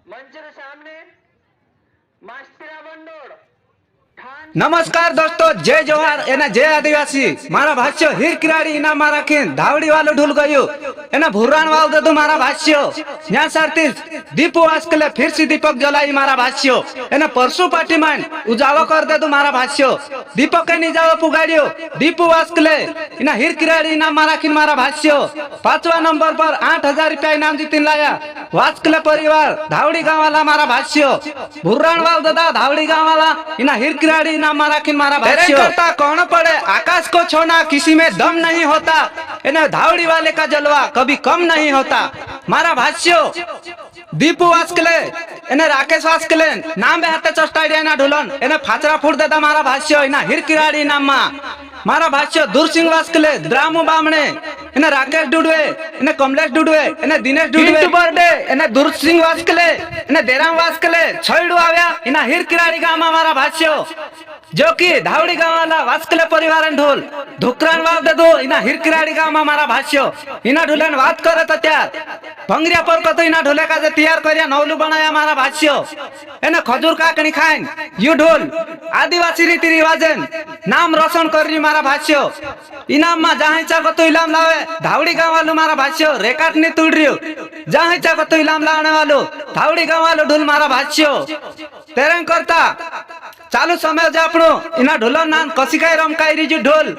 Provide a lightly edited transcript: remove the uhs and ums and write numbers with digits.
मंच के सामने मास्टरा बंडोड़ नमस्कार दोस्तों, जय जोहार एना जय आदिवासी। मारा भाष्य हिर किराड़ी इना मारा खिन धावड़ी वालो ढुल गयो एना भुरान वाल दे दो मारा भाष्य न्या सरतीस दीपू आजकल फिर से दीपक जलाई मारा भाष्य एना परसु पार्टी मान उजावा कर दे दो मारा भाष्य दीपक के नहीं जाओ पुगाड़ियो दीपू आजकल इना हिर किराड़ी इना मारा खिन मारा भाष्य 5वां नंबर पर 8,000 रुपया इनाम जीतिन लाया वास्कले परिवार धावड़ी गांव वाला मारा भाष्य भुरान वाल दादा धावड़ी गांव वाला इना हिर किराड़ी ना मारा किन मारा भाष्य करता कौन पड़े आकाश को छोना किसी में दम नहीं होता इन्हें धावड़ी वाले का जलवा कभी कम नहीं होता मारा भाष्य दीपू वास्कले इन्हें राकेश वास्कले नाम बेहते चस्टाइडिया ना ढुलन इन्हें फाचरा फूट देता मारा भाष्य इन्हें हिर किराड़ी नाम मारा भाष्य दूर सिंह वास्कले द्रामू बामणे इन्हें राकेश डुडवे इन्हें कमलेश डुडवे इन्हें दिनेश डुडवे बर्थडे इन्हें दूर सिंह वास्कले इन्हें देराम वास्कले छोइडू आव्या इन्हें हिर किराड़ी गाम मारा भाष्य जो कि धावड़ी गांव वाला वास्कले परिवार ढोल धुकरान वाव दे दो इना हिर किराड़ी गांव में मारा भाष्य इना ढोलन बात करे तो त्यार भंगरिया पर कतो इना ढोले का जे तैयार करिया नौलू बनाया मारा भाष्य एने खजूर काकणी खाइन यू ढोल आदिवासी रीति रिवाजन नाम रोशन करी मारा भाष्य इनाम मा जहां चा कतो इलाम लावे धावड़ी गांव वालो मारा भाष्य रेकाट ने तुड़ रियो जहां चा कतो इलाम लाने वालो धावड़ी गांव वालो ढोल मारा भाष्य तेरंग करता चालू समय जापणो इना ढोलन नाम कसिकाई रमकाई रिजु ढोल